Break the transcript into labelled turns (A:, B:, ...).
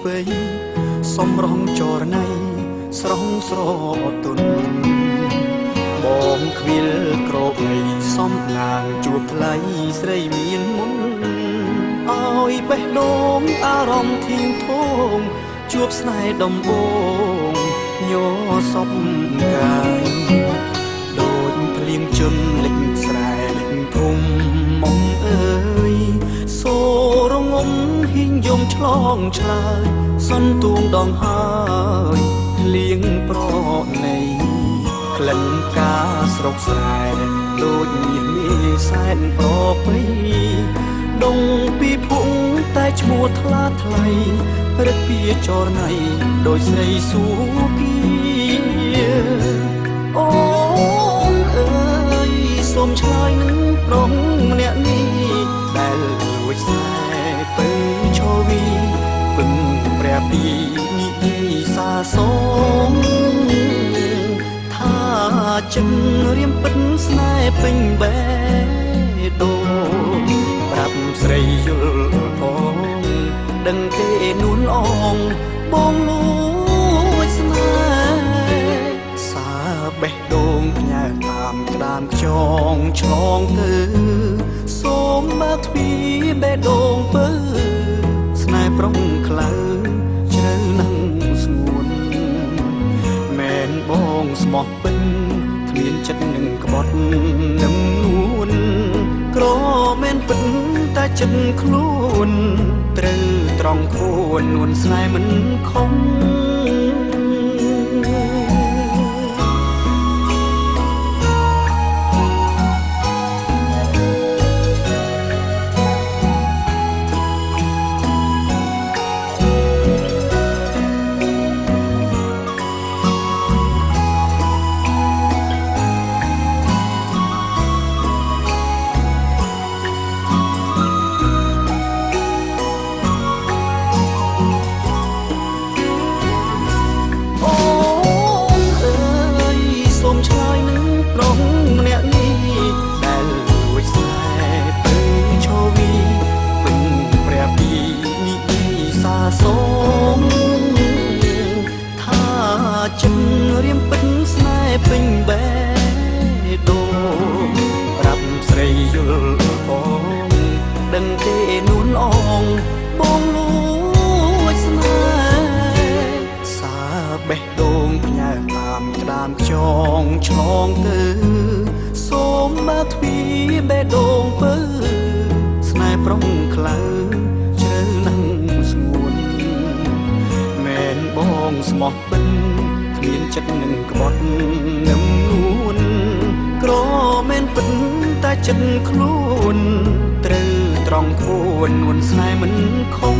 A: ពេញសំរងចរណៃស្រងស្រទុនបងខ្វៀលក្របីសំណាងជួបថ្លៃស្រីមានមុនឲ្យបេះដូងអារម្មណ៍ធៀងធងជួបស្នេហ៍ដំបូងញ័រសពកាយដូចភ្លៀងជន់លិចស្រែលិចភូមិមុំអើយសូរងំហ៊ីងយំឆ្លងឆ្លើយសន្ទូងដងហើយលៀងប្រណីក្លិនផ្កាស្រុកស្រែដូចមានមេសែនប្រពៃដងពីភុងតែឈ្មោះថ្លាថ្លៃរឹកពីចរណៃដោយស្រីសួគាអូនអើយសូមឆ្លើយនឹងប្រុសម្នាក់នេះដែលលួចខ្សែពើឈវីពឹងព្រះពីនិយាយសាសងថាចិនរៀមពិតស្នេហ៍ពេញបេះដូងប្រាប់ស្រីយល់ផងដឹងទេនួនអងបងលួចស្នេហ៍សាបេះដូងផ្ញើតាមក្តាមខ្យងឆ្លងទៅសូមបើទ្វីបេះដូងពើស្នេហ៍ប្រុងក្លៅជ្រៅនឹងស្ងួនមែនបងស្មោះពិនគ្មានចិត្តនឹងក្បត់នឹងនួនក្រមែនពិនតែចិត្តខ្លួនត្រូវត្រង់ខួននួនស្នេហ៍មិនខំចិនរៀមពិតស្នេហ៍ពេញបេះដូងប្រាប់ស្រីយល់ផងដឹងទេនួនអងបងលួចស្នេហ៍សាបេះដូងផ្ញើតាមក្តាមខ្យងឆ្លងទៅសូមបើទ្វីបេះដូងពើស្នេហ៍ប្រុងក្លៅជ្រៅនឹងស្ងួនមែនបងស្មោះពិនមានចិត្តនឹងក្បត់នឹងនួនក្រមែនពិតតែចិត្តខ្លួនត្រូវត្រង់ខួននួនស្នេហ៍មិនខំ